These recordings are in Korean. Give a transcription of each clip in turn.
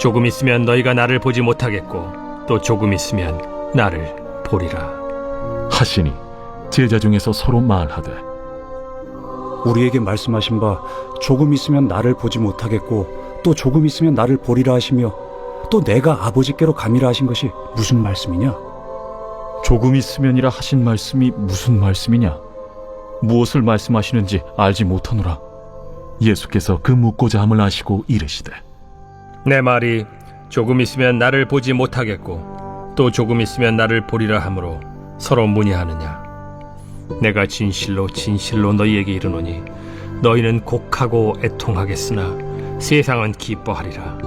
조금 있으면 너희가 나를 보지 못하겠고 또 조금 있으면 나를 보리라 하시니 제자 중에서 서로 말하되 우리에게 말씀하신 바 조금 있으면 나를 보지 못하겠고 또 조금 있으면 나를 보리라 하시며 또 내가 아버지께로 가미라 하신 것이 무슨 말씀이냐? 조금 있으면이라 하신 말씀이 무슨 말씀이냐? 무엇을 말씀하시는지 알지 못하노라. 예수께서 그 묻고자 함을 아시고 이르시되 내 말이 조금 있으면 나를 보지 못하겠고 또 조금 있으면 나를 보리라 하므로 서로 문의하느냐. 내가 진실로 진실로 너희에게 이르노니 너희는 곡하고 애통하겠으나 세상은 기뻐하리라.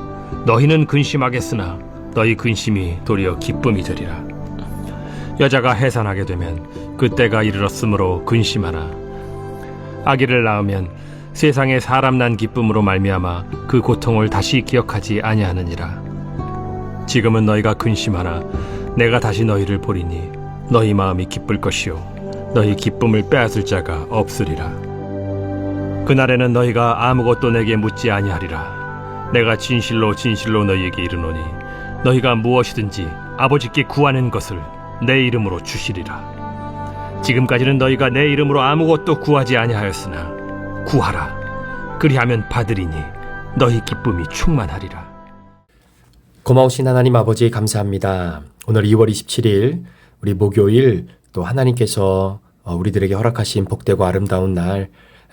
너희는 근심하겠으나 너희 근심이 도리어 기쁨이 되리라. 여자가 해산하게 되면 그때가 이르렀으므로 근심하나 아기를 낳으면 세상에 사람 난 기쁨으로 말미암아 그 고통을 다시 기억하지 아니하느니라. 지금은 너희가 근심하나 내가 다시 너희를 보리니 너희 마음이 기쁠 것이요 너희 기쁨을 빼앗을 자가 없으리라. 그날에는 너희가 아무것도 내게 묻지 아니하리라. 내가 진실로 진실로 너희에게 이르노니 너희가 무엇이든지 아버지께 구하는 것을 내 이름으로 주시리라. 지금까지는 너희가 내 이름으로 아무것도 구하지 아니하였으나 구하라. 그리하면 받으리니 너희 기쁨이 충만하리라. 고마우신 하나님 아버지 감사합니다. 오늘 2월 27일 우리 목요일 또 하나님께서 우리들에게 허락하신 복되고 아름다운 날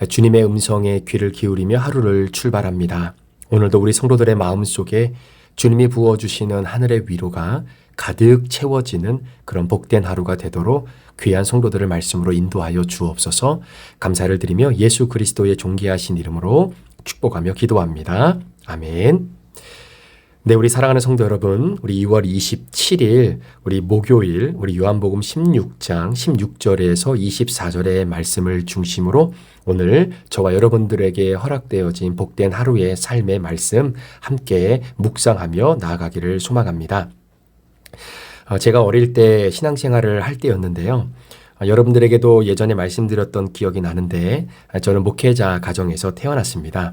주님의 음성에 귀를 기울이며 하루를 출발합니다. 오늘도 우리 성도들의 마음속에 주님이 부어주시는 하늘의 위로가 가득 채워지는 그런 복된 하루가 되도록 귀한 성도들을 말씀으로 인도하여 주옵소서. 감사를 드리며 예수 그리스도의 존귀하신 이름으로 축복하며 기도합니다. 아멘. 네, 우리 사랑하는 성도 여러분, 우리 2월 27일 우리 목요일 우리 요한복음 16장 16절에서 24절의 말씀을 중심으로 오늘 저와 여러분들에게 허락되어진 복된 하루의 삶의 말씀 함께 묵상하며 나아가기를 소망합니다. 제가 어릴 때 신앙생활을 할 때였는데요. 여러분들에게도 예전에 말씀드렸던 기억이 나는데 저는 목회자 가정에서 태어났습니다.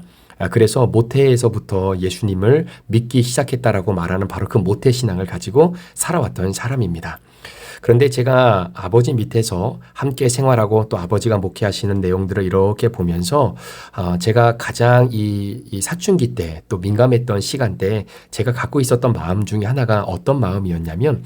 그래서 모태에서부터 예수님을 믿기 시작했다라고 말하는 바로 그 모태 신앙을 가지고 살아왔던 사람입니다. 그런데 제가 아버지 밑에서 함께 생활하고 또 아버지가 목회하시는 내용들을 이렇게 보면서 제가 가장 이 사춘기 때 또 민감했던 시간대에 제가 갖고 있었던 마음 중에 하나가 어떤 마음이었냐면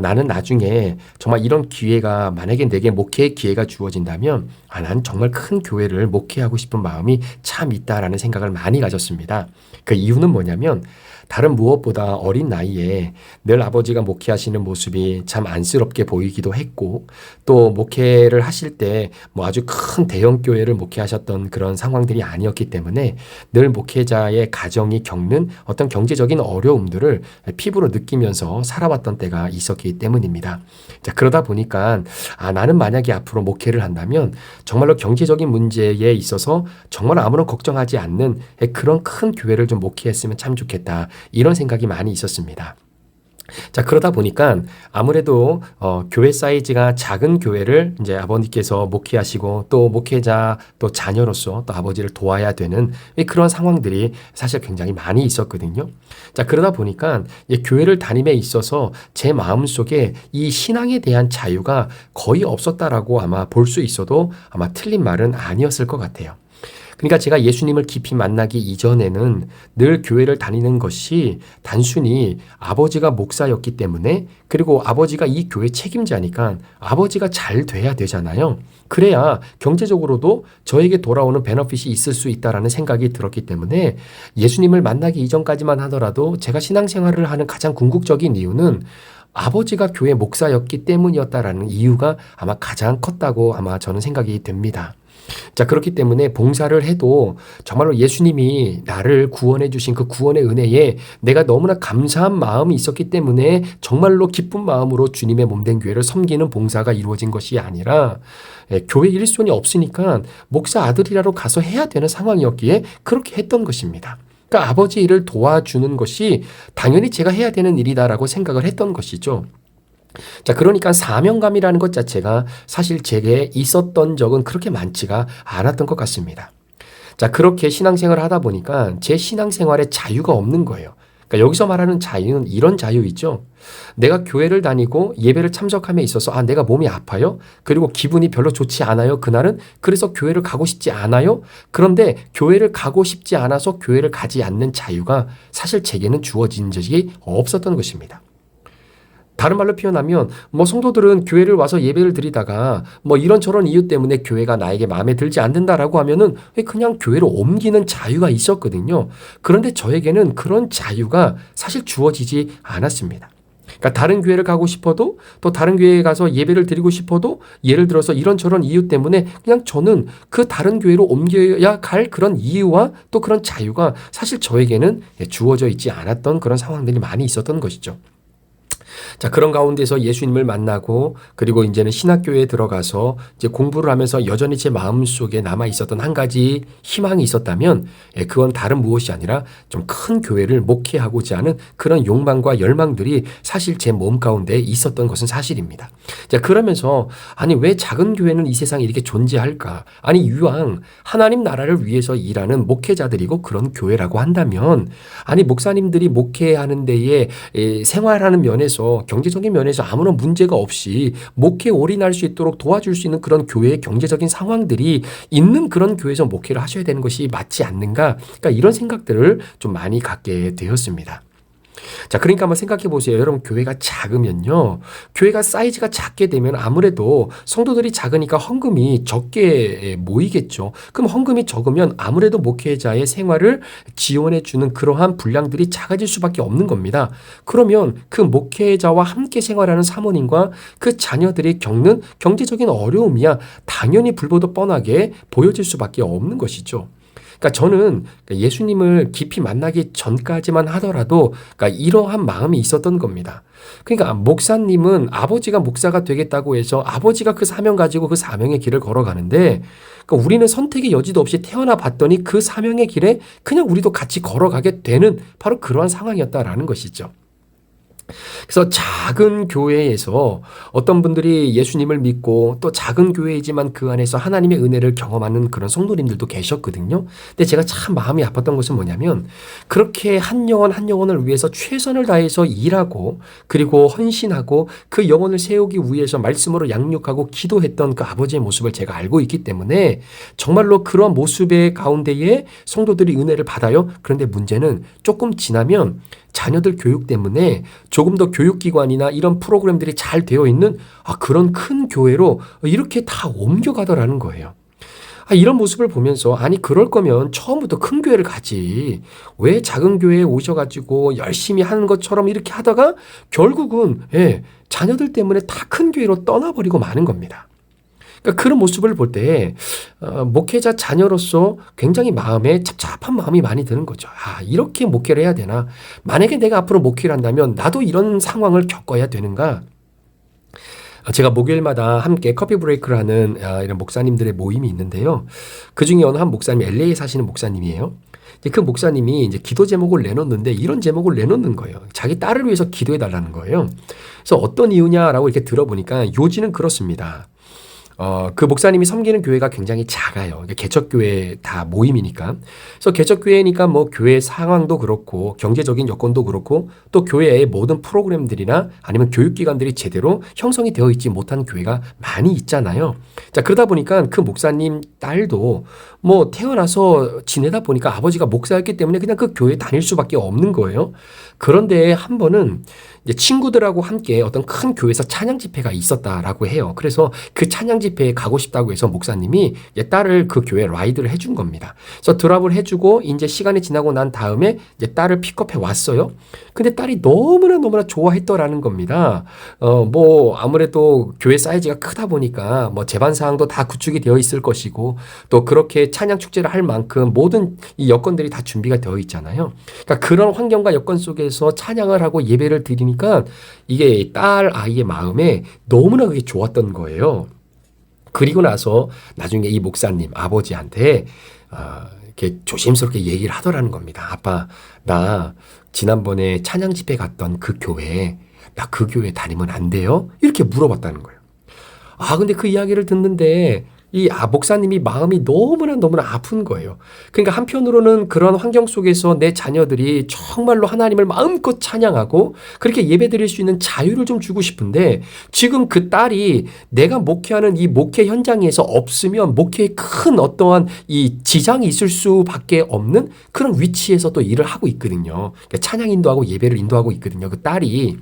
나는 나중에 정말 이런 기회가 만약에 내게 목회의 기회가 주어진다면 난 정말 큰 교회를 목회하고 싶은 마음이 참 있다라는 생각을 많이 가졌습니다. 그 이유는 뭐냐면 다른 무엇보다 어린 나이에 늘 아버지가 목회하시는 모습이 참 안쓰럽게 보이기도 했고 또 목회를 하실 때 아주 큰 대형 교회를 목회하셨던 그런 상황들이 아니었기 때문에 늘 목회자의 가정이 겪는 어떤 경제적인 어려움들을 피부로 느끼면서 살아왔던 때가 있었기 때문입니다. 자, 그러다 보니까 나는 만약에 앞으로 목회를 한다면 정말로 경제적인 문제에 있어서 정말 아무런 걱정하지 않는 그런 큰 교회를 좀 목회했으면 참 좋겠다. 이런 생각이 많이 있었습니다. 자, 그러다 보니까 아무래도 교회 사이즈가 작은 교회를 이제 아버님께서 목회하시고 또 목회자 또 자녀로서 또 아버지를 도와야 되는 그런 상황들이 사실 굉장히 많이 있었거든요. 자, 그러다 보니까 교회를 다님에 있어서 제 마음속에 이 신앙에 대한 자유가 거의 없었다라고 아마 볼 수 있어도 아마 틀린 말은 아니었을 것 같아요. 그러니까 제가 예수님을 깊이 만나기 이전에는 늘 교회를 다니는 것이 단순히 아버지가 목사였기 때문에 그리고 아버지가 이 교회 책임자니까 아버지가 잘 돼야 되잖아요. 그래야 경제적으로도 저에게 돌아오는 베너핏이 있을 수 있다라는 생각이 들었기 때문에 예수님을 만나기 이전까지만 하더라도 제가 신앙생활을 하는 가장 궁극적인 이유는 아버지가 교회 목사였기 때문이었다라는 이유가 아마 가장 컸다고 아마 저는 생각이 됩니다. 자, 그렇기 때문에 봉사를 해도 정말로 예수님이 나를 구원해 주신 그 구원의 은혜에 내가 너무나 감사한 마음이 있었기 때문에 정말로 기쁜 마음으로 주님의 몸된 교회를 섬기는 봉사가 이루어진 것이 아니라 교회 일손이 없으니까 목사 아들이라도 가서 해야 되는 상황이었기에 그렇게 했던 것입니다. 그러니까 아버지 일을 도와주는 것이 당연히 제가 해야 되는 일이다라고 생각을 했던 것이죠. 자, 그러니까 사명감이라는 것 자체가 사실 제게 있었던 적은 그렇게 많지가 않았던 것 같습니다. 자, 그렇게 신앙생활을 하다 보니까 제 신앙생활에 자유가 없는 거예요. 그러니까 여기서 말하는 자유는 이런 자유 있죠. 내가 교회를 다니고 예배를 참석함에 있어서 내가 몸이 아파요. 그리고 기분이 별로 좋지 않아요. 그날은 그래서 교회를 가고 싶지 않아요. 그런데 교회를 가고 싶지 않아서 교회를 가지 않는 자유가 사실 제게는 주어진 적이 없었던 것입니다. 다른 말로 표현하면 성도들은 교회를 와서 예배를 드리다가 이런저런 이유 때문에 교회가 나에게 마음에 들지 않는다라고 하면은 그냥 교회로 옮기는 자유가 있었거든요. 그런데 저에게는 그런 자유가 사실 주어지지 않았습니다. 그러니까 다른 교회를 가고 싶어도 또 다른 교회에 가서 예배를 드리고 싶어도 예를 들어서 이런저런 이유 때문에 그냥 저는 그 다른 교회로 옮겨야 갈 그런 이유와 또 그런 자유가 사실 저에게는 주어져 있지 않았던 그런 상황들이 많이 있었던 것이죠. 자, 그런 가운데서 예수님을 만나고 그리고 이제는 신학교에 들어가서 이제 공부를 하면서 여전히 제 마음속에 남아 있었던 한 가지 희망이 있었다면 그건 다른 무엇이 아니라 좀 큰 교회를 목회하고자 하는 그런 욕망과 열망들이 사실 제 몸 가운데 있었던 것은 사실입니다. 자, 그러면서 왜 작은 교회는 이 세상에 이렇게 존재할까? 이왕 하나님 나라를 위해서 일하는 목회자들이고 그런 교회라고 한다면 목사님들이 목회하는 데에 생활하는 면에서 경제적인 면에서 아무런 문제가 없이 목회에 올인할 수 있도록 도와줄 수 있는 그런 교회의 경제적인 상황들이 있는 그런 교회에서 목회를 하셔야 되는 것이 맞지 않는가? 그러니까 이런 생각들을 좀 많이 갖게 되었습니다. 자, 그러니까 한번 생각해 보세요. 여러분, 교회가 작으면요. 교회가 사이즈가 작게 되면 아무래도 성도들이 작으니까 헌금이 적게 모이겠죠. 그럼 헌금이 적으면 아무래도 목회자의 생활을 지원해 주는 그러한 분량들이 작아질 수밖에 없는 겁니다. 그러면 그 목회자와 함께 생활하는 사모님과 그 자녀들이 겪는 경제적인 어려움이야 당연히 불보듯 뻔하게 보여질 수밖에 없는 것이죠. 그러니까 저는 예수님을 깊이 만나기 전까지만 하더라도 이러한 마음이 있었던 겁니다. 그러니까 목사님은 아버지가 목사가 되겠다고 해서 아버지가 그 사명 가지고 그 사명의 길을 걸어가는데 우리는 선택의 여지도 없이 태어나 봤더니 그 사명의 길에 그냥 우리도 같이 걸어가게 되는 바로 그러한 상황이었다라는 것이죠. 그래서 작은 교회에서 어떤 분들이 예수님을 믿고 또 작은 교회이지만 그 안에서 하나님의 은혜를 경험하는 그런 성도님들도 계셨거든요. 근데 제가 참 마음이 아팠던 것은 뭐냐면 그렇게 한 영혼 한 영혼을 위해서 최선을 다해서 일하고 그리고 헌신하고 그 영혼을 세우기 위해서 말씀으로 양육하고 기도했던 그 아버지의 모습을 제가 알고 있기 때문에 정말로 그런 모습의 가운데에 성도들이 은혜를 받아요. 그런데 문제는 조금 지나면 자녀들 교육 때문에 조금 더 교육기관이나 이런 프로그램들이 잘 되어 있는 그런 큰 교회로 이렇게 다 옮겨가더라는 거예요. 이런 모습을 보면서 그럴 거면 처음부터 큰 교회를 가지. 왜 작은 교회에 오셔가지고 열심히 하는 것처럼 이렇게 하다가 결국은 자녀들 때문에 다 큰 교회로 떠나버리고 마는 겁니다. 그러니까 그런 모습을 볼 때 목회자 자녀로서 굉장히 마음에 찹찹한 마음이 많이 드는 거죠. 이렇게 목회를 해야 되나? 만약에 내가 앞으로 목회를 한다면 나도 이런 상황을 겪어야 되는가? 제가 목요일마다 함께 커피 브레이크를 하는 이런 목사님들의 모임이 있는데요. 그중에 어느 한 목사님, LA에 사시는 목사님이에요. 그 목사님이 이제 기도 제목을 내놓는데 이런 제목을 내놓는 거예요. 자기 딸을 위해서 기도해 달라는 거예요. 그래서 어떤 이유냐라고 이렇게 들어보니까 요지는 그렇습니다. 그 목사님이 섬기는 교회가 굉장히 작아요. 개척교회 다 모임이니까. 그래서 개척교회니까 교회 상황도 그렇고 경제적인 여건도 그렇고 또 교회의 모든 프로그램들이나 아니면 교육기관들이 제대로 형성이 되어 있지 못한 교회가 많이 있잖아요. 자, 그러다 보니까 그 목사님 딸도 태어나서 지내다 보니까 아버지가 목사였기 때문에 그냥 그 교회에 다닐 수밖에 없는 거예요. 그런데 한 번은 이제 친구들하고 함께 어떤 큰 교회에서 찬양 집회가 있었다라고 해요. 그래서 그 찬양 집회에 가고 싶다고 해서 목사님이 딸을 그 교회에 라이드를 해준 겁니다. 그래서 드랍을 해주고 이제 시간이 지나고 난 다음에 이제 딸을 픽업해 왔어요. 근데 딸이 너무나 좋아했더라는 겁니다. 아무래도 교회 사이즈가 크다 보니까 제반 사항도 다 구축이 되어 있을 것이고 또 그렇게 찬양 축제를 할 만큼 모든 이 여건들이 다 준비가 되어 있잖아요. 그러니까 그런 환경과 여건 속에서 찬양을 하고 예배를 드리니까 이게 딸 아이의 마음에 너무나 그게 좋았던 거예요. 그리고 나서 나중에 이 목사님 아버지한테 이렇게 조심스럽게 얘기를 하더라는 겁니다. 아빠, 나 지난번에 찬양 집회 갔던 그 교회, 나 그 교회 다니면 안 돼요? 이렇게 물어봤다는 거예요. 근데 그 이야기를 듣는데 이 목사님이 마음이 너무나 아픈 거예요. 그러니까 한편으로는 그런 환경 속에서 내 자녀들이 정말로 하나님을 마음껏 찬양하고 그렇게 예배드릴 수 있는 자유를 좀 주고 싶은데 지금 그 딸이 내가 목회하는 이 목회 현장에서 없으면 목회에 큰 어떠한 이 지장이 있을 수밖에 없는 그런 위치에서 또 일을 하고 있거든요. 그러니까 찬양 인도하고 예배를 인도하고 있거든요. 그 딸이.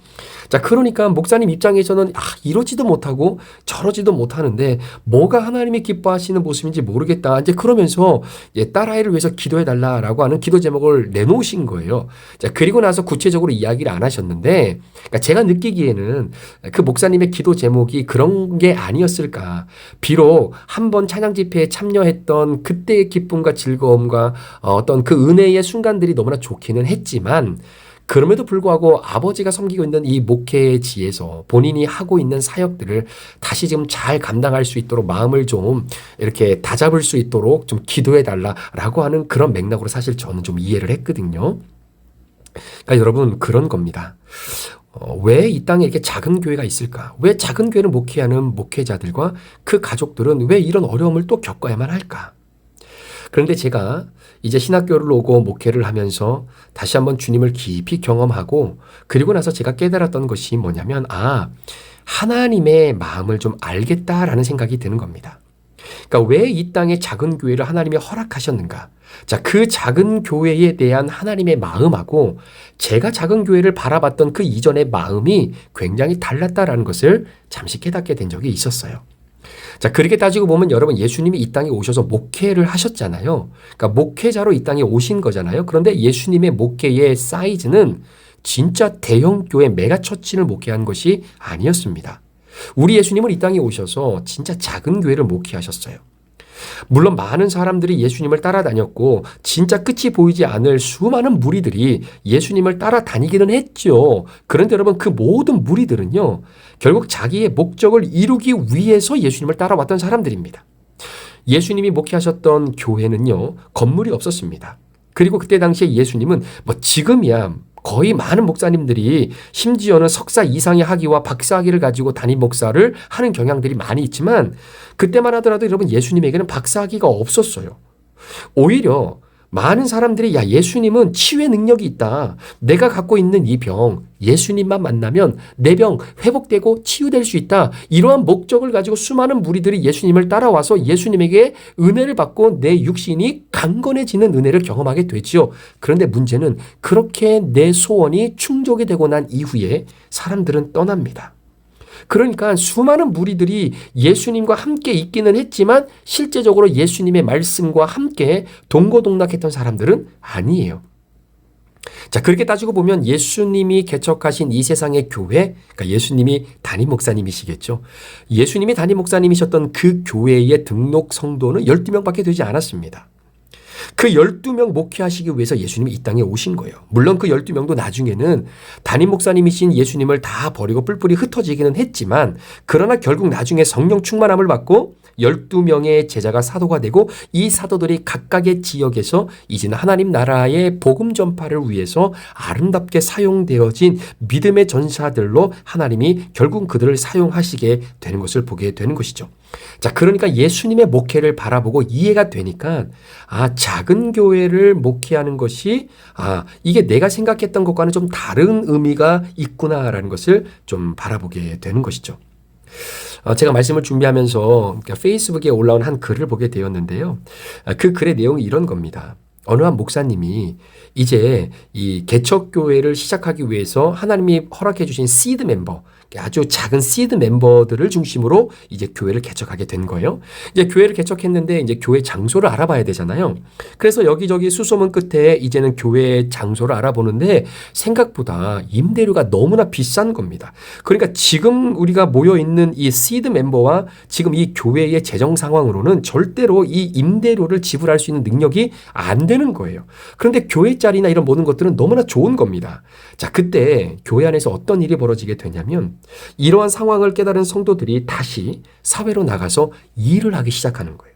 자, 그러니까 목사님 입장에서는 이러지도 못하고 저러지도 못하는데 뭐가 하나님이 기뻐하시는 모습인지 모르겠다. 이제 그러면서 딸아이를 위해서 기도해달라라고 하는 기도 제목을 내놓으신 거예요. 자, 그리고 나서 구체적으로 이야기를 안 하셨는데 그러니까 제가 느끼기에는 그 목사님의 기도 제목이 그런 게 아니었을까. 비록 한번 찬양 집회에 참여했던 그때의 기쁨과 즐거움과 어떤 그 은혜의 순간들이 너무나 좋기는 했지만 그럼에도 불구하고 아버지가 섬기고 있는 이 목회지에서 본인이 하고 있는 사역들을 다시 지금 잘 감당할 수 있도록 마음을 좀 이렇게 다잡을 수 있도록 좀 기도해 달라라고 하는 그런 맥락으로 사실 저는 좀 이해를 했거든요. 그러니까 여러분 그런 겁니다. 왜 이 땅에 이렇게 작은 교회가 있을까? 왜 작은 교회를 목회하는 목회자들과 그 가족들은 왜 이런 어려움을 또 겪어야만 할까? 그런데 제가 이제 신학교를 오고 목회를 하면서 다시 한번 주님을 깊이 경험하고 그리고 나서 제가 깨달았던 것이 뭐냐면 하나님의 마음을 좀 알겠다라는 생각이 드는 겁니다. 그러니까 왜 이 땅에 작은 교회를 하나님이 허락하셨는가? 자, 그 작은 교회에 대한 하나님의 마음하고 제가 작은 교회를 바라봤던 그 이전의 마음이 굉장히 달랐다라는 것을 잠시 깨닫게 된 적이 있었어요. 자, 그렇게 따지고 보면 여러분 예수님이 이 땅에 오셔서 목회를 하셨잖아요. 그러니까 목회자로 이 땅에 오신 거잖아요. 그런데 예수님의 목회의 사이즈는 진짜 대형 교회 메가처치를 목회한 것이 아니었습니다. 우리 예수님은 이 땅에 오셔서 진짜 작은 교회를 목회하셨어요. 물론 많은 사람들이 예수님을 따라다녔고 진짜 끝이 보이지 않을 수많은 무리들이 예수님을 따라다니기는 했죠. 그런데 여러분 그 모든 무리들은요. 결국 자기의 목적을 이루기 위해서 예수님을 따라왔던 사람들입니다. 예수님이 목회하셨던 교회는요. 건물이 없었습니다. 그리고 그때 당시에 예수님은 지금이야 거의 많은 목사님들이 심지어는 석사 이상의 학위와 박사 학위를 가지고 담임 목사를 하는 경향들이 많이 있지만 그때만 하더라도 여러분 예수님에게는 박사 학위가 없었어요. 오히려 많은 사람들이 예수님은 치유의 능력이 있다. 내가 갖고 있는 이 병 예수님만 만나면 내 병 회복되고 치유될 수 있다. 이러한 목적을 가지고 수많은 무리들이 예수님을 따라와서 예수님에게 은혜를 받고 내 육신이 강건해지는 은혜를 경험하게 되지요. 그런데 문제는 그렇게 내 소원이 충족이 되고 난 이후에 사람들은 떠납니다. 그러니까 수많은 무리들이 예수님과 함께 있기는 했지만 실제적으로 예수님의 말씀과 함께 동고동락했던 사람들은 아니에요. 자, 그렇게 따지고 보면 예수님이 개척하신 이 세상의 교회, 그러니까 예수님이 담임 목사님이시겠죠. 예수님이 담임 목사님이셨던 그 교회의 등록 성도는 12명밖에 되지 않았습니다. 그 12명 목회하시기 위해서 예수님이 이 땅에 오신 거예요. 물론 그 12명도 나중에는 담임 목사님이신 예수님을 다 버리고 뿔뿔이 흩어지기는 했지만 그러나 결국 나중에 성령 충만함을 받고 12명의 제자가 사도가 되고 이 사도들이 각각의 지역에서 이제는 하나님 나라의 복음 전파를 위해서 아름답게 사용되어진 믿음의 전사들로 하나님이 결국 그들을 사용하시게 되는 것을 보게 되는 것이죠. 자, 그러니까 예수님의 목회를 바라보고 이해가 되니까 작은 교회를 목회하는 것이 이게 내가 생각했던 것과는 좀 다른 의미가 있구나라는 것을 좀 바라보게 되는 것이죠. 제가 말씀을 준비하면서 페이스북에 올라온 한 글을 보게 되었는데요. 그 글의 내용이 이런 겁니다. 어느 한 목사님이 이제 이 개척교회를 시작하기 위해서 하나님이 허락해 주신 시드 멤버, 아주 작은 시드 멤버들을 중심으로 이제 교회를 개척하게 된 거예요. 이제 교회를 개척했는데 이제 교회 장소를 알아봐야 되잖아요. 그래서 여기저기 수소문 끝에 이제는 교회 장소를 알아보는데 생각보다 임대료가 너무나 비싼 겁니다. 그러니까 지금 우리가 모여 있는 이 시드 멤버와 지금 이 교회의 재정 상황으로는 절대로 이 임대료를 지불할 수 있는 능력이 안 되는 거예요. 그런데 교회 자리나 이런 모든 것들은 너무나 좋은 겁니다. 자, 그때 교회 안에서 어떤 일이 벌어지게 되냐면 이러한 상황을 깨달은 성도들이 다시 사회로 나가서 일을 하기 시작하는 거예요.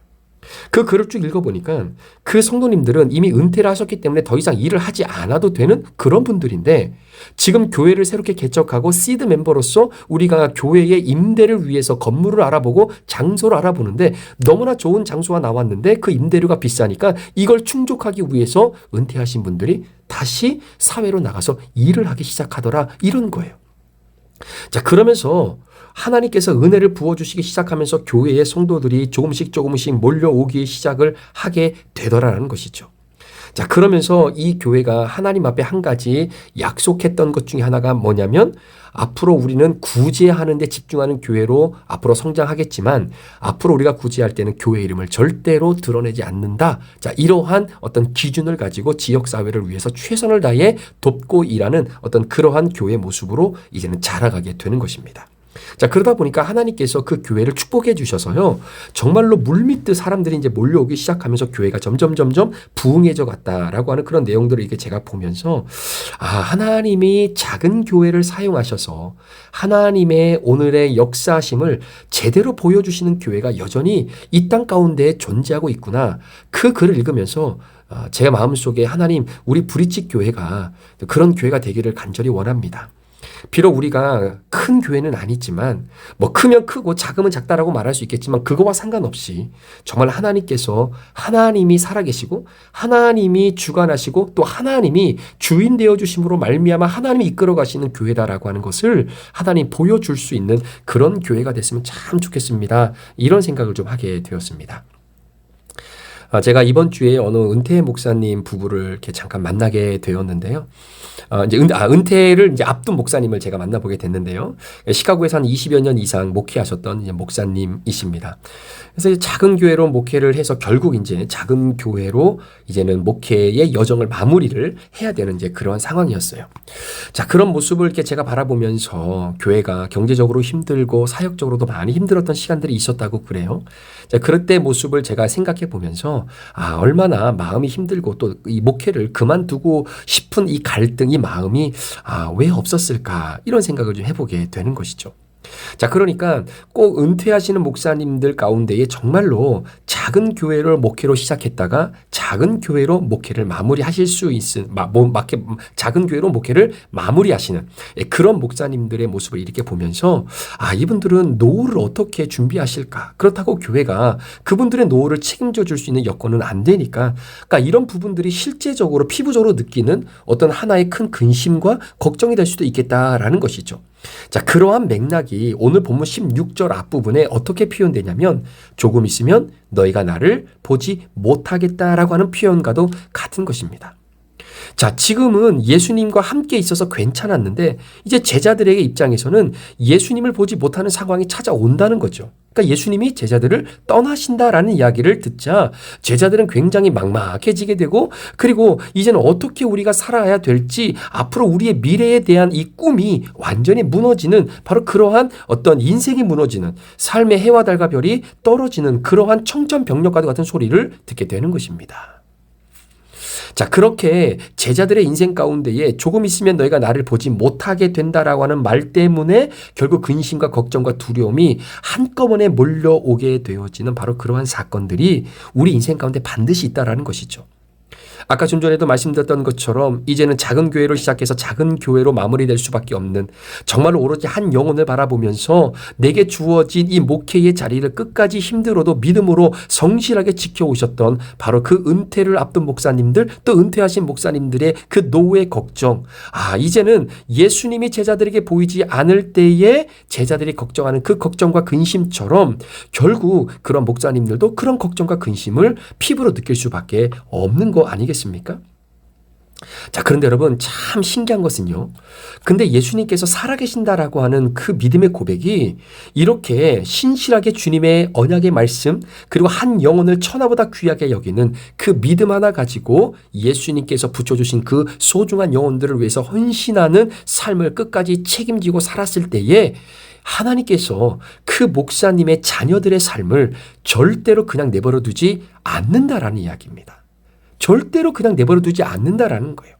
그 글을 쭉 읽어보니까 그 성도님들은 이미 은퇴를 하셨기 때문에 더 이상 일을 하지 않아도 되는 그런 분들인데 지금 교회를 새롭게 개척하고 시드 멤버로서 우리가 교회의 임대를 위해서 건물을 알아보고 장소를 알아보는데 너무나 좋은 장소가 나왔는데 그 임대료가 비싸니까 이걸 충족하기 위해서 은퇴하신 분들이 다시 사회로 나가서 일을 하기 시작하더라 이런 거예요. 자, 그러면서 하나님께서 은혜를 부어주시기 시작하면서 교회의 성도들이 조금씩 몰려오기 시작을 하게 되더라라는 것이죠. 자, 그러면서 이 교회가 하나님 앞에 한 가지 약속했던 것 중에 하나가 뭐냐면 앞으로 우리는 구제하는 데 집중하는 교회로 앞으로 성장하겠지만 앞으로 우리가 구제할 때는 교회 이름을 절대로 드러내지 않는다. 자, 이러한 어떤 기준을 가지고 지역사회를 위해서 최선을 다해 돕고 일하는 어떤 그러한 교회 모습으로 이제는 자라가게 되는 것입니다. 자, 그러다 보니까 하나님께서 그 교회를 축복해 주셔서요. 정말로 물밀듯 사람들이 이제 몰려오기 시작하면서 교회가 점점 부흥해져 갔다라고 하는 그런 내용들을 이렇게 제가 보면서 하나님이 작은 교회를 사용하셔서 하나님의 오늘의 역사심을 제대로 보여주시는 교회가 여전히 이 땅 가운데 존재하고 있구나. 그 글을 읽으면서 제 마음속에 하나님, 우리 브릿지 교회가 그런 교회가 되기를 간절히 원합니다. 비록 우리가 큰 교회는 아니지만 뭐 크면 크고 작으면 작다라고 말할 수 있겠지만 그거와 상관없이 정말 하나님께서 하나님이 살아계시고 하나님이 주관하시고 또 하나님이 주인 되어 주심으로 말미암아 하나님이 이끌어 가시는 교회다라고 하는 것을 하나님 보여줄 수 있는 그런 교회가 됐으면 참 좋겠습니다. 이런 생각을 좀 하게 되었습니다. 제가 이번 주에 어느 은퇴 목사님 부부를 이렇게 잠깐 만나게 되었는데요. 이제 은퇴를 이제 앞둔 목사님을 제가 만나보게 됐는데요. 시카고에서 한 20여 년 이상 목회하셨던 이제 목사님이십니다. 그래서 작은 교회로 목회를 해서 결국 이제 작은 교회로 이제는 목회의 여정을 마무리를 해야 되는 이제 그러한 상황이었어요. 자, 그런 모습을 이렇게 제가 바라보면서 교회가 경제적으로 힘들고 사역적으로도 많이 힘들었던 시간들이 있었다고 그래요. 자, 그럴 때 모습을 제가 생각해 보면서 얼마나 마음이 힘들고 또 이 목회를 그만두고 싶은 이 갈등, 이 마음이 왜 없었을까 이런 생각을 좀 해보게 되는 것이죠. 자, 그러니까 꼭 은퇴하시는 목사님들 가운데에 정말로 작은 교회를 목회로 시작했다가 작은 교회로 목회를 마무리하실 수 있는 작은 교회로 목회를 마무리하시는 그런 목사님들의 모습을 이렇게 보면서 이분들은 노후를 어떻게 준비하실까? 그렇다고 교회가 그분들의 노후를 책임져 줄 수 있는 여건은 안 되니까 그러니까 이런 부분들이 실제적으로 피부적으로 느끼는 어떤 하나의 큰 근심과 걱정이 될 수도 있겠다라는 것이죠. 자, 그러한 맥락이 오늘 본문 16절 앞부분에 어떻게 표현되냐면 조금 있으면 너희가 나를 보지 못하겠다라고 하는 표현과도 같은 것입니다. 자, 지금은 예수님과 함께 있어서 괜찮았는데 이제 제자들에게 입장에서는 예수님을 보지 못하는 상황이 찾아온다는 거죠. 그러니까 예수님이 제자들을 떠나신다라는 이야기를 듣자 제자들은 굉장히 막막해지게 되고 그리고 이제는 어떻게 우리가 살아야 될지 앞으로 우리의 미래에 대한 이 꿈이 완전히 무너지는 바로 그러한 어떤 인생이 무너지는 삶의 해와 달과 별이 떨어지는 그러한 청천벽력과도 같은 소리를 듣게 되는 것입니다. 자, 그렇게 제자들의 인생 가운데에 조금 있으면 너희가 나를 보지 못하게 된다라고 하는 말 때문에 결국 근심과 걱정과 두려움이 한꺼번에 몰려오게 되어지는 바로 그러한 사건들이 우리 인생 가운데 반드시 있다라는 것이죠. 아까 좀 전에도 말씀드렸던 것처럼 이제는 작은 교회로 시작해서 작은 교회로 마무리될 수밖에 없는 정말로 오로지 한 영혼을 바라보면서 내게 주어진 이 목회의 자리를 끝까지 힘들어도 믿음으로 성실하게 지켜오셨던 바로 그 은퇴를 앞둔 목사님들 또 은퇴하신 목사님들의 그 노후의 걱정 이제는 예수님이 제자들에게 보이지 않을 때에 제자들이 걱정하는 그 걱정과 근심처럼 결국 그런 목사님들도 그런 걱정과 근심을 피부로 느낄 수밖에 없는 거 아니겠습니까? 자, 그런데 여러분 참 신기한 것은요. 근데 예수님께서 살아계신다라고 하는 그 믿음의 고백이 이렇게 신실하게 주님의 언약의 말씀 그리고 한 영혼을 천하보다 귀하게 여기는 그 믿음 하나 가지고 예수님께서 붙여주신 그 소중한 영혼들을 위해서 헌신하는 삶을 끝까지 책임지고 살았을 때에 하나님께서 그 목사님의 자녀들의 삶을 절대로 그냥 내버려 두지 않는다라는 이야기입니다. 절대로 그냥 내버려 두지 않는다라는 거예요.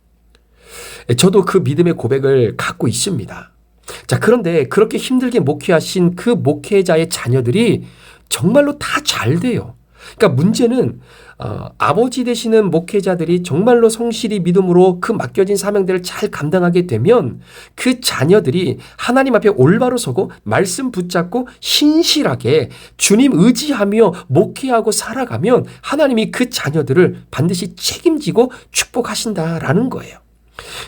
저도 그 믿음의 고백을 갖고 있습니다. 자, 그런데 그렇게 힘들게 목회하신 그 목회자의 자녀들이 정말로 다 잘 돼요. 그러니까 문제는 아버지 되시는 목회자들이 정말로 성실히 믿음으로 그 맡겨진 사명들을 잘 감당하게 되면 그 자녀들이 하나님 앞에 올바로 서고 말씀 붙잡고 신실하게 주님 의지하며 목회하고 살아가면 하나님이 그 자녀들을 반드시 책임지고 축복하신다라는 거예요.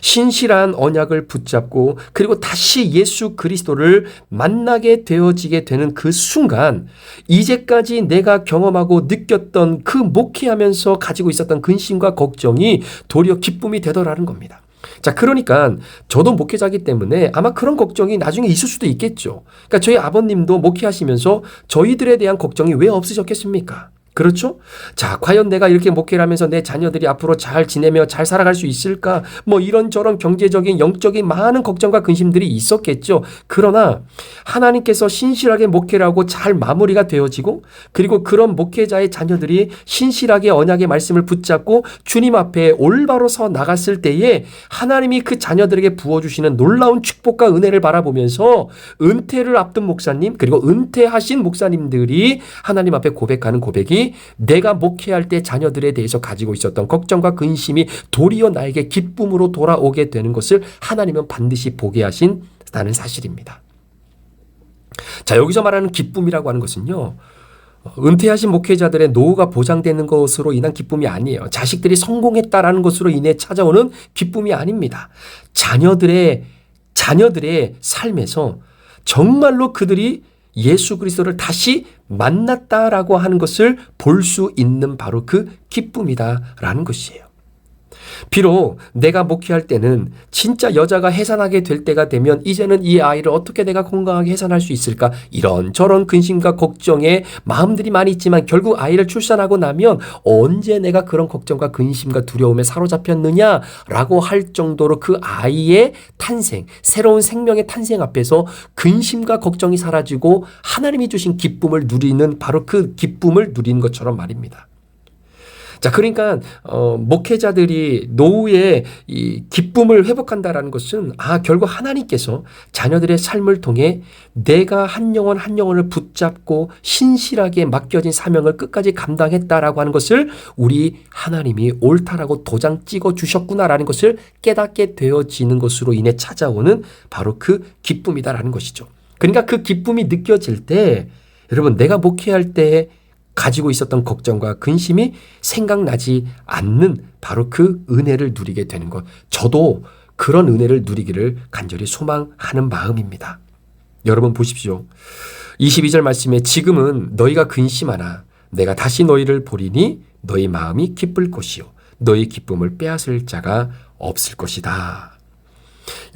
신실한 언약을 붙잡고 그리고 다시 예수 그리스도를 만나게 되어지게 되는 그 순간 이제까지 내가 경험하고 느꼈던 그 목회하면서 가지고 있었던 근심과 걱정이 도리어 기쁨이 되더라는 겁니다. 자, 그러니까 저도 목회자이기 때문에 아마 그런 걱정이 나중에 있을 수도 있겠죠. 그러니까 저희 아버님도 목회하시면서 저희들에 대한 걱정이 왜 없으셨겠습니까? 그렇죠? 자, 과연 내가 이렇게 목회를 하면서 내 자녀들이 앞으로 잘 지내며 잘 살아갈 수 있을까? 뭐 이런저런 경제적인 영적인 많은 걱정과 근심들이 있었겠죠. 그러나 하나님께서 신실하게 목회를 하고 잘 마무리가 되어지고 그리고 그런 목회자의 자녀들이 신실하게 언약의 말씀을 붙잡고 주님 앞에 올바로 서 나갔을 때에 하나님이 그 자녀들에게 부어주시는 놀라운 축복과 은혜를 바라보면서 은퇴를 앞둔 목사님 그리고 은퇴하신 목사님들이 하나님 앞에 고백하는 고백이 내가 목회할 때 자녀들에 대해서 가지고 있었던 걱정과 근심이 도리어 나에게 기쁨으로 돌아오게 되는 것을 하나님은 반드시 보게 하신다는 사실입니다. 자, 여기서 말하는 기쁨이라고 하는 것은요. 은퇴하신 목회자들의 노후가 보장되는 것으로 인한 기쁨이 아니에요. 자식들이 성공했다라는 것으로 인해 찾아오는 기쁨이 아닙니다. 자녀들의 삶에서 정말로 그들이 예수 그리스도를 다시 만났다라고 하는 것을 볼 수 있는 바로 그 기쁨이다라는 것이에요. 비록 내가 목회할 때는 진짜 여자가 해산하게 될 때가 되면 이제는 이 아이를 어떻게 내가 건강하게 해산할 수 있을까? 이런저런 근심과 걱정에 마음들이 많이 있지만 결국 아이를 출산하고 나면 언제 내가 그런 걱정과 근심과 두려움에 사로잡혔느냐라고 할 정도로 그 아이의 탄생, 새로운 생명의 탄생 앞에서 근심과 걱정이 사라지고 하나님이 주신 기쁨을 누리는 바로 그 기쁨을 누리는 것처럼 말입니다. 자, 그러니까 목회자들이 노후에 이 기쁨을 회복한다라는 것은 결국 하나님께서 자녀들의 삶을 통해 내가 한 영혼 한 영혼을 붙잡고 신실하게 맡겨진 사명을 끝까지 감당했다라고 하는 것을 우리 하나님이 옳다라고 도장 찍어 주셨구나라는 것을 깨닫게 되어지는 것으로 인해 찾아오는 바로 그 기쁨이다라는 것이죠. 그러니까 그 기쁨이 느껴질 때 여러분 내가 목회할 때 가지고 있었던 걱정과 근심이 생각나지 않는 바로 그 은혜를 누리게 되는 것. 저도 그런 은혜를 누리기를 간절히 소망하는 마음입니다. 여러분 보십시오. 22절 말씀에 지금은 너희가 근심하나 내가 다시 너희를 보리니 너희 마음이 기쁠 것이요 너희 기쁨을 빼앗을 자가 없을 것이다.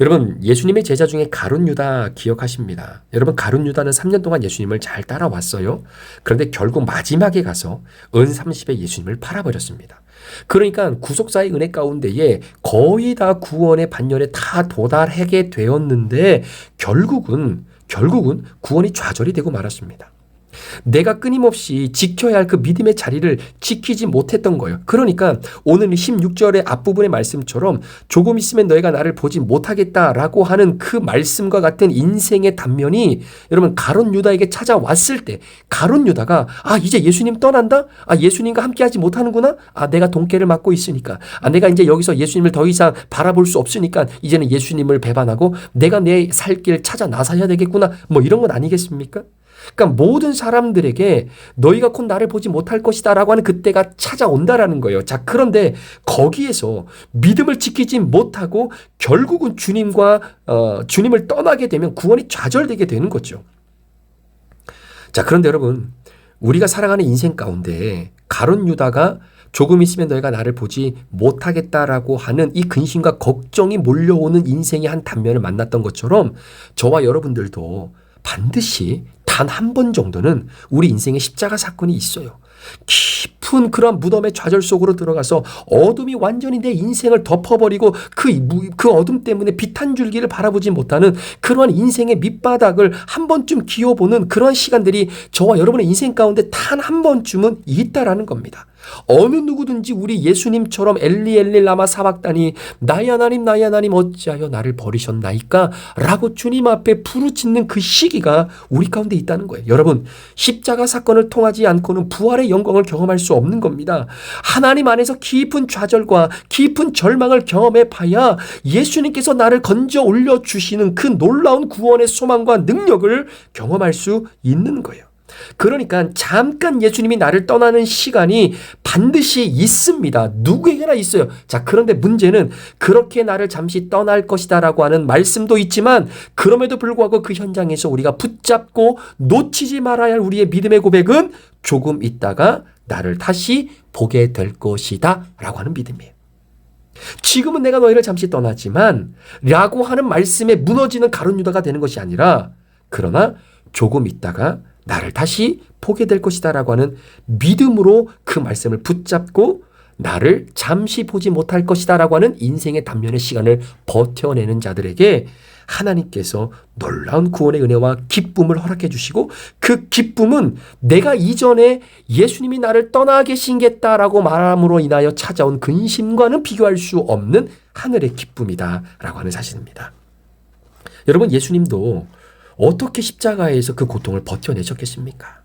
여러분 예수님의 제자 중에 가룟 유다 기억하십니다. 여러분 가룟 유다는 3년 동안 예수님을 잘 따라왔어요. 그런데 결국 마지막에 가서 은 30에 예수님을 팔아버렸습니다. 그러니까 구속사의 은혜 가운데에 거의 다 구원의 반열에 다 도달하게 되었는데 결국은 구원이 좌절이 되고 말았습니다. 내가 끊임없이 지켜야 할 그 믿음의 자리를 지키지 못했던 거예요. 그러니까 오늘 16절의 앞부분의 말씀처럼 조금 있으면 너희가 나를 보지 못하겠다라고 하는 그 말씀과 같은 인생의 단면이 여러분 가룟 유다에게 찾아왔을 때 가룟 유다가 이제 예수님 떠난다? 예수님과 함께하지 못하는구나? 내가 동계를 맡고 있으니까 내가 이제 여기서 예수님을 더 이상 바라볼 수 없으니까 이제는 예수님을 배반하고 내가 내 살 길 찾아 나서야 되겠구나 뭐 이런 건 아니겠습니까? 그러니까 모든 사람들에게 너희가 곧 나를 보지 못할 것이다 라고 하는 그때가 찾아온다라는 거예요. 자, 그런데 거기에서 믿음을 지키지 못하고 결국은 주님을 떠나게 되면 구원이 좌절되게 되는 거죠. 자, 그런데 여러분 우리가 살아가는 인생 가운데 가룟 유다가 조금 있으면 너희가 나를 보지 못하겠다라고 하는 이 근심과 걱정이 몰려오는 인생의 한 단면을 만났던 것처럼 저와 여러분들도 반드시 단 한 번 정도는 우리 인생에 십자가 사건이 있어요. 깊은 그런 무덤의 좌절 속으로 들어가서 어둠이 완전히 내 인생을 덮어버리고 그 어둠 때문에 빛 한 줄기를 바라보지 못하는 그러한 인생의 밑바닥을 한 번쯤 기어보는 그러한 시간들이 저와 여러분의 인생 가운데 단 한 번쯤은 있다라는 겁니다. 어느 누구든지 우리 예수님처럼 엘리 엘리 라마 사박다니 나의 하나님 어찌하여 나를 버리셨나이까 라고 주님 앞에 부르짖는 그 시기가 우리 가운데 있다는 거예요. 여러분 십자가 사건을 통하지 않고는 부활의 하나님의 영광을 경험할 수 없는 겁니다. 하나님 안에서 깊은 좌절과 깊은 절망을 경험해 봐야 예수님께서 나를 건져 올려주시는 그 놀라운 구원의 소망과 능력을 경험할 수 있는 거예요. 그러니까 잠깐 예수님이 나를 떠나는 시간이 반드시 있습니다. 누구에게나 있어요. 자, 그런데 문제는 그렇게 나를 잠시 떠날 것이다 라고 하는 말씀도 있지만 그럼에도 불구하고 그 현장에서 우리가 붙잡고 놓치지 말아야 할 우리의 믿음의 고백은 조금 있다가 나를 다시 보게 될 것이다 라고 하는 믿음이에요. 지금은 내가 너희를 잠시 떠나지만 라고 하는 말씀에 무너지는 가룟 유다가 되는 것이 아니라 그러나 조금 있다가 나를 다시 보게 될 것이다 라고 하는 믿음으로 그 말씀을 붙잡고 나를 잠시 보지 못할 것이다 라고 하는 인생의 단면의 시간을 버텨내는 자들에게 하나님께서 놀라운 구원의 은혜와 기쁨을 허락해 주시고 그 기쁨은 내가 이전에 예수님이 나를 떠나 계신겠다라고 말함으로 인하여 찾아온 근심과는 비교할 수 없는 하늘의 기쁨이다 라고 하는 사실입니다. 여러분, 예수님도 어떻게 십자가에서 그 고통을 버텨내셨겠습니까?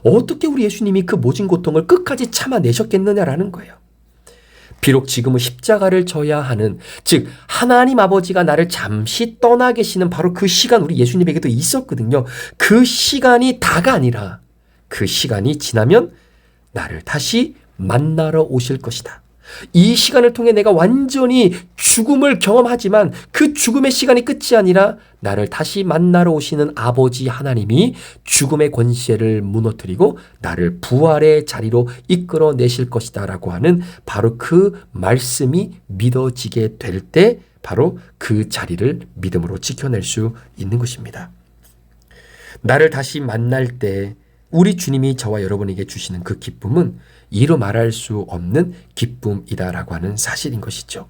어떻게 우리 예수님이 그 모진 고통을 끝까지 참아내셨겠느냐라는 거예요. 비록 지금은 십자가를 져야 하는, 즉 하나님 아버지가 나를 잠시 떠나 계시는 바로 그 시간 우리 예수님에게도 있었거든요. 그 시간이 다가 아니라 그 시간이 지나면 나를 다시 만나러 오실 것이다. 이 시간을 통해 내가 완전히 죽음을 경험하지만 그 죽음의 시간이 끝이 아니라 나를 다시 만나러 오시는 아버지 하나님이 죽음의 권세를 무너뜨리고 나를 부활의 자리로 이끌어내실 것이다 라고 하는 바로 그 말씀이 믿어지게 될 때 바로 그 자리를 믿음으로 지켜낼 수 있는 것입니다. 나를 다시 만날 때 우리 주님이 저와 여러분에게 주시는 그 기쁨은 이루 말할 수 없는 기쁨이다라고 하는 사실인 것이죠.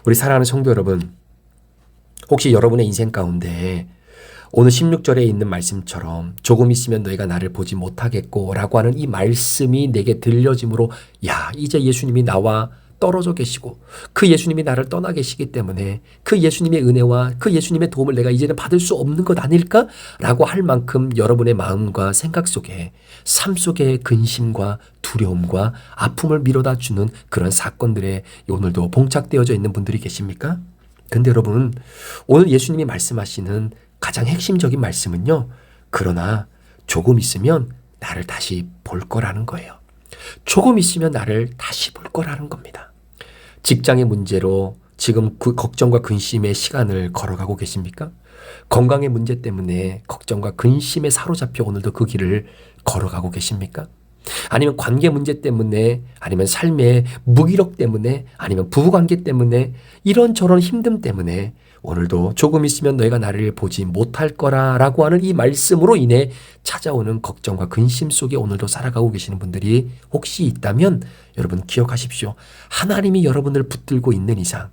우리 사랑하는 성도 여러분, 혹시 여러분의 인생 가운데 오늘 16절에 있는 말씀처럼 조금 있으면 너희가 나를 보지 못하겠고 라고 하는 이 말씀이 내게 들려짐으로 야, 이제 예수님이 나와 떨어져 계시고 그 예수님이 나를 떠나 계시기 때문에 그 예수님의 은혜와 그 예수님의 도움을 내가 이제는 받을 수 없는 것 아닐까라고 할 만큼 여러분의 마음과 생각 속에 삶 속의 근심과 두려움과 아픔을 밀어다 주는 그런 사건들에 오늘도 봉착되어져 있는 분들이 계십니까? 근데 여러분, 오늘 예수님이 말씀하시는 가장 핵심적인 말씀은요, 그러나 조금 있으면 나를 다시 볼 거라는 거예요. 조금 있으면 나를 다시 볼 거라는 겁니다. 직장의 문제로 지금 그 걱정과 근심의 시간을 걸어가고 계십니까? 건강의 문제 때문에 걱정과 근심에 사로잡혀 오늘도 그 길을 걸어가고 계십니까? 아니면 관계 문제 때문에, 아니면 삶의 무기력 때문에, 아니면 부부관계 때문에, 이런저런 힘듦 때문에 오늘도 조금 있으면 너희가 나를 보지 못할 거라라고 하는 이 말씀으로 인해 찾아오는 걱정과 근심 속에 오늘도 살아가고 계시는 분들이 혹시 있다면 여러분 기억하십시오. 하나님이 여러분을 붙들고 있는 이상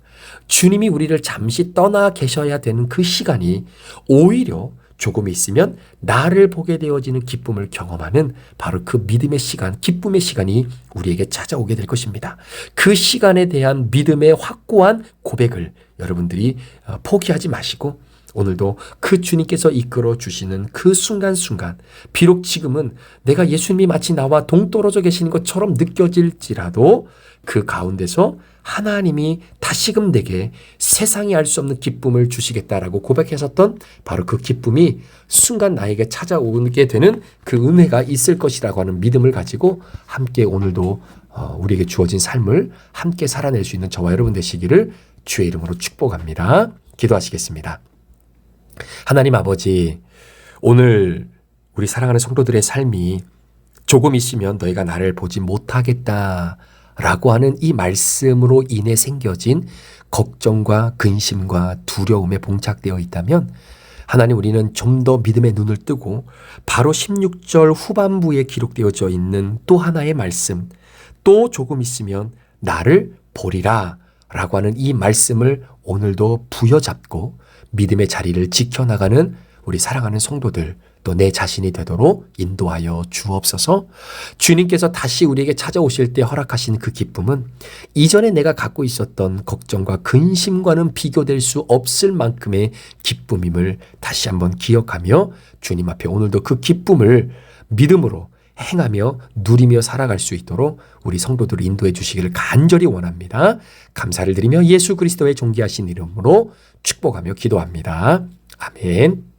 주님이 우리를 잠시 떠나 계셔야 되는 그 시간이 오히려 조금 있으면 나를 보게 되어지는 기쁨을 경험하는 바로 그 믿음의 시간, 기쁨의 시간이 우리에게 찾아오게 될 것입니다. 그 시간에 대한 믿음의 확고한 고백을 여러분들이 포기하지 마시고 오늘도 그 주님께서 이끌어 주시는 그 순간순간, 비록 지금은 내가 예수님이 마치 나와 동떨어져 계시는 것처럼 느껴질지라도 그 가운데서 하나님이 다시금 내게 세상이 알 수 없는 기쁨을 주시겠다라고 고백하셨던 바로 그 기쁨이 순간 나에게 찾아오게 되는 그 은혜가 있을 것이라고 하는 믿음을 가지고 함께 오늘도 우리에게 주어진 삶을 함께 살아낼 수 있는 저와 여러분 되시기를 주의 이름으로 축복합니다. 기도하시겠습니다. 하나님 아버지, 오늘 우리 사랑하는 성도들의 삶이 조금 있으면 너희가 나를 보지 못하겠다 라고 하는 이 말씀으로 인해 생겨진 걱정과 근심과 두려움에 봉착되어 있다면 하나님, 우리는 좀 더 믿음의 눈을 뜨고 바로 16절 후반부에 기록되어져 있는 또 하나의 말씀, 또 조금 있으면 나를 보리라 라고 하는 이 말씀을 오늘도 부여잡고 믿음의 자리를 지켜나가는 우리 사랑하는 성도들, 또 내 자신이 되도록 인도하여 주옵소서. 주님께서 다시 우리에게 찾아오실 때 허락하신 그 기쁨은 이전에 내가 갖고 있었던 걱정과 근심과는 비교될 수 없을 만큼의 기쁨임을 다시 한번 기억하며 주님 앞에 오늘도 그 기쁨을 믿음으로 행하며 누리며 살아갈 수 있도록 우리 성도들을 인도해 주시기를 간절히 원합니다. 감사를 드리며 예수 그리스도의 존귀하신 이름으로 축복하며 기도합니다. 아멘.